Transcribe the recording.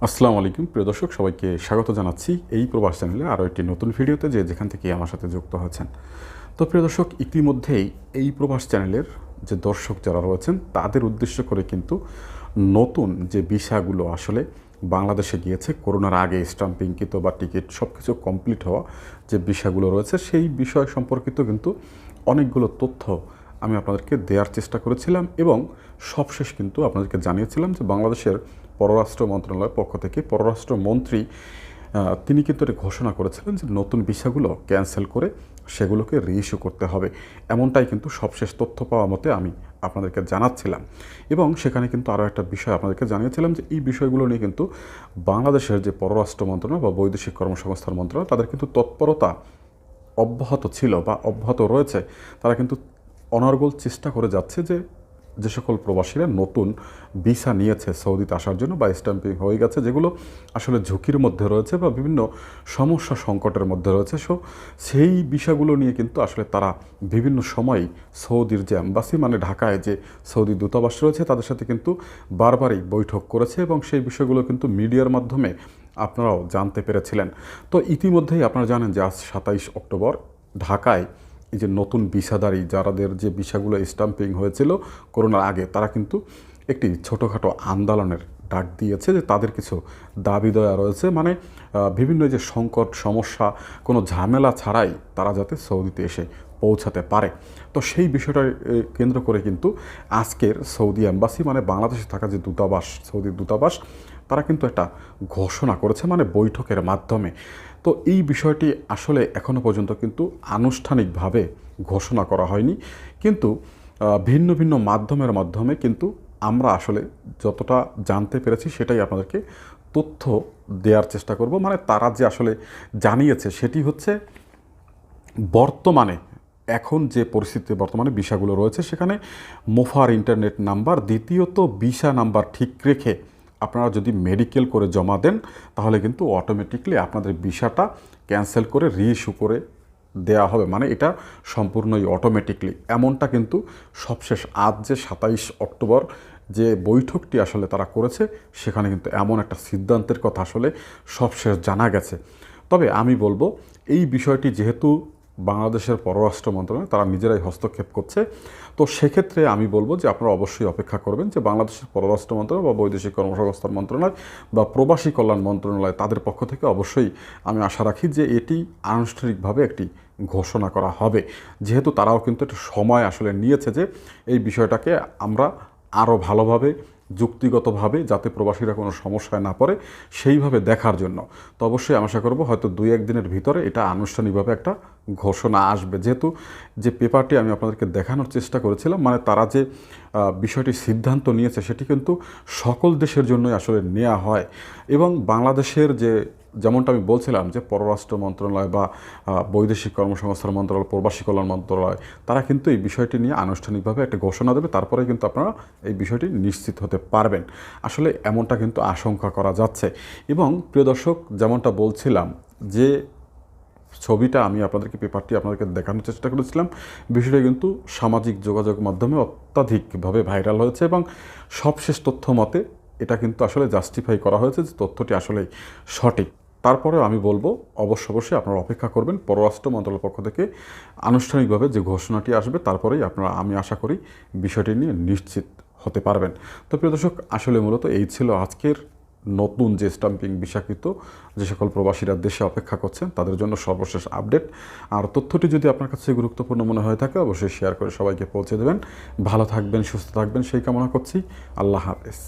আসসালামু আলাইকুম প্রিয় দর্শক, সবাইকে স্বাগত জানাচ্ছি এই প্রবাস চ্যানেলে আরও একটি নতুন ভিডিওতে, যেখান থেকে আমার সাথে যুক্ত হয়েছেন। তো প্রিয় দর্শক, ইতিমধ্যেই এই প্রবাস চ্যানেলের যে দর্শক যারা রয়েছেন তাদের উদ্দেশ্য করে কিন্তু নতুন যে ভিসাগুলো আসলে বাংলাদেশে গিয়েছে করোনার আগে স্টাম্পিংকৃত বা টিকিট সব কিছু কমপ্লিট হওয়া যে ভিসাগুলো রয়েছে সেই বিষয় সম্পর্কিত কিন্তু অনেকগুলো তথ্য আমি আপনাদেরকে দেওয়ার চেষ্টা করেছিলাম এবং সবশেষ কিন্তু আপনাদেরকে জানিয়েছিলাম যে বাংলাদেশের পররাষ্ট্র মন্ত্রণালয়ের পক্ষ থেকে পররাষ্ট্রমন্ত্রী তিনি কিন্তু এটা ঘোষণা করেছিলেন যে নতুন ভিসাগুলো ক্যান্সেল করে সেগুলোকে রিইস্যু করতে হবে। এমনটাই কিন্তু সবশেষ তথ্য পাওয়া মতে আমি আপনাদেরকে জানাচ্ছিলাম এবং সেখানে কিন্তু আরও একটা বিষয় আপনাদেরকে জানিয়েছিলাম যে এই বিষয়গুলো নিয়ে কিন্তু বাংলাদেশের যে পররাষ্ট্র মন্ত্রণালয় বা বৈদেশিক কর্মসংস্থান মন্ত্রণালয় তাদের কিন্তু তৎপরতা অব্যাহত ছিল বা অব্যাহত রয়েছে। তারা কিন্তু অনর্গল চেষ্টা করে যাচ্ছে যে সকল প্রবাসীরা নতুন ভিসা নিয়েছে সৌদিতে আসার জন্য বা স্ট্যাম্পিং হয়ে গেছে, যেগুলো আসলে ঝুঁকির মধ্যে রয়েছে বা বিভিন্ন সমস্যা সংকটের মধ্যে রয়েছে, সেই বিষয়গুলো নিয়ে কিন্তু আসলে তারা বিভিন্ন সময় সৌদির যে অ্যাম্বাসি মানে ঢাকায় যে সৌদি দূতাবাস রয়েছে তাদের সাথে কিন্তু বারবারই বৈঠক করেছে এবং সেই বিষয়গুলো কিন্তু মিডিয়ার মাধ্যমে আপনারাও জানতে পেরেছিলেন। তো ইতিমধ্যেই আপনারা জানেন যে আজ 27 অক্টোবর ঢাকায় এই যে নতুন ভিসাধারী যাদের যে ভিসাগুলো স্টাম্পিং হয়েছিল করোনার আগে, তারা কিন্তু একটি ছোটোখাটো আন্দোলনের ডাক দিয়েছে যে তাদের কিছু দাবি দেওয়া রয়েছে, মানে বিভিন্ন যে সংকট সমস্যা কোনো ঝামেলা ছাড়াই তারা যাতে সৌদিতে এসে পৌঁছাতে পারে। তো সেই বিষয়টা কেন্দ্র করে কিন্তু আজকের সৌদি অ্যাম্বাসি মানে বাংলাদেশে থাকা যে দূতাবাস সৌদি দূতাবাস তারা কিন্তু একটা ঘোষণা করেছে, মানে বৈঠকের মাধ্যমে। তো এই বিষয়টি আসলে এখনও পর্যন্ত কিন্তু আনুষ্ঠানিকভাবে ঘোষণা করা হয়নি, কিন্তু ভিন্ন ভিন্ন মাধ্যমে কিন্তু আমরা আসলে যতটা জানতে পেরেছি সেটাই আপনাদেরকে তথ্য দেওয়ার চেষ্টা করব। মানে তারা যে আসলে জানিয়েছে সেটি হচ্ছে বর্তমানে এখন যে পরিস্থিতি বর্তমানে ভিসাগুলো রয়েছে সেখানে মোফার ইন্টারনেট নাম্বার, দ্বিতীয়ত ভিসা নাম্বার ঠিক রেখে আপনারা যদি মেডিকেল করে জমা দেন তাহলে কিন্তু অটোমেটিকলি আপনাদের ভিসাটা ক্যান্সেল করে রিইস্যু করে দেওয়া হবে, মানে এটা সম্পূর্ণই অটোমেটিকলি। এমনটা কিন্তু সবশেষ আজ যে 27 অক্টোবর যে বৈঠকটি আসলে তারা করেছে সেখানে কিন্তু এমন একটা সিদ্ধান্তের কথা আসলে সবশেষ জানা গেছে। তবে আমি বলবো এই বিষয়টি যেহেতু বাংলাদেশের পররাষ্ট্র মন্ত্রণালয় তারা নিজেরাই হস্তক্ষেপ করছে, তো সেক্ষেত্রে আমি বলবো যে আপনারা অবশ্যই অপেক্ষা করবেন যে বাংলাদেশের পররাষ্ট্র মন্ত্রণালয় বা বৈদেশিক কর্মসংস্থান মন্ত্রণালয় বা প্রবাসী কল্যাণ মন্ত্রণালয় তাদের পক্ষ থেকে অবশ্যই আমি আশা রাখি যে এটি আনুষ্ঠানিকভাবে একটি ঘোষণা করা হবে, যেহেতু তারাও কিন্তু একটা সময় আসলে নিয়েছে যে এই বিষয়টাকে আমরা আরও ভালোভাবে যুক্তিগতভাবে যাতে প্রবাসীরা কোনো সমস্যায় না পড়ে সেইভাবে দেখার জন্য। তো অবশ্যই আমি আশা করব হয়তো 2-1 দিনের ভিতরে এটা আনুষ্ঠানিকভাবে একটা ঘোষণা আসবে, যেহেতু যে পেপারটি আমি আপনাদেরকে দেখানোর চেষ্টা করেছিলাম মানে তারা যে বিষয়টি সিদ্ধান্ত নিয়েছে সেটি কিন্তু সকল দেশের জন্যই আসলে নেওয়া হয় এবং বাংলাদেশের যে যেমনটা আমি বলছিলাম যে পররাষ্ট্র মন্ত্রণালয় বা বৈদেশিক কর্মসংস্থান মন্ত্রণালয় প্রবাসী কল্যাণ মন্ত্রণালয় তারা কিন্তু এই বিষয়টি নিয়ে আনুষ্ঠানিকভাবে একটা ঘোষণা দেবে, তারপরে কিন্তু আপনারা এই বিষয়টি নিশ্চিত হতে পারবেন। আসলে এমনটা কিন্তু আশঙ্কা করা যাচ্ছে এবং প্রিয় দর্শক যেমনটা বলছিলাম যে ছবিটা আমি আপনাদেরকে পেপারটি আপনাদেরকে দেখানোর চেষ্টা করেছিলাম, বিষয়টা কিন্তু সামাজিক যোগাযোগ মাধ্যমে অত্যাধিকভাবে ভাইরাল হয়েছে এবং সবশেষ তথ্য মতে এটা কিন্তু আসলে জাস্টিফাই করা হয়েছে যে তথ্যটি আসলেই সঠিক। তারপরেও আমি বলবো অবশ্যই আপনারা অপেক্ষা করবেন পররাষ্ট্র মন্ত্রণালয়ের পক্ষ থেকে আনুষ্ঠানিকভাবে যে ঘোষণাটি আসবে, তারপরেই আপনারা আমি আশা করি বিষয়টি নিয়ে নিশ্চিত হতে পারবেন। তো প্রিয় দর্শক, আসলে মূলত এই ছিল আজকের নতুন যে স্টাম্পিং ভিসাকৃত যে সকল প্রবাসীরা দেশে অপেক্ষা করছেন তাদের জন্য সর্বশেষ আপডেট। আর তথ্যটি যদি আপনার কাছে গুরুত্বপূর্ণ মনে হয়ে থাকে অবশ্যই শেয়ার করে সবাইকে পৌঁছে দেবেন। ভালো থাকবেন, সুস্থ থাকবেন সেই কামনা করছি। আল্লাহ হাফেজ।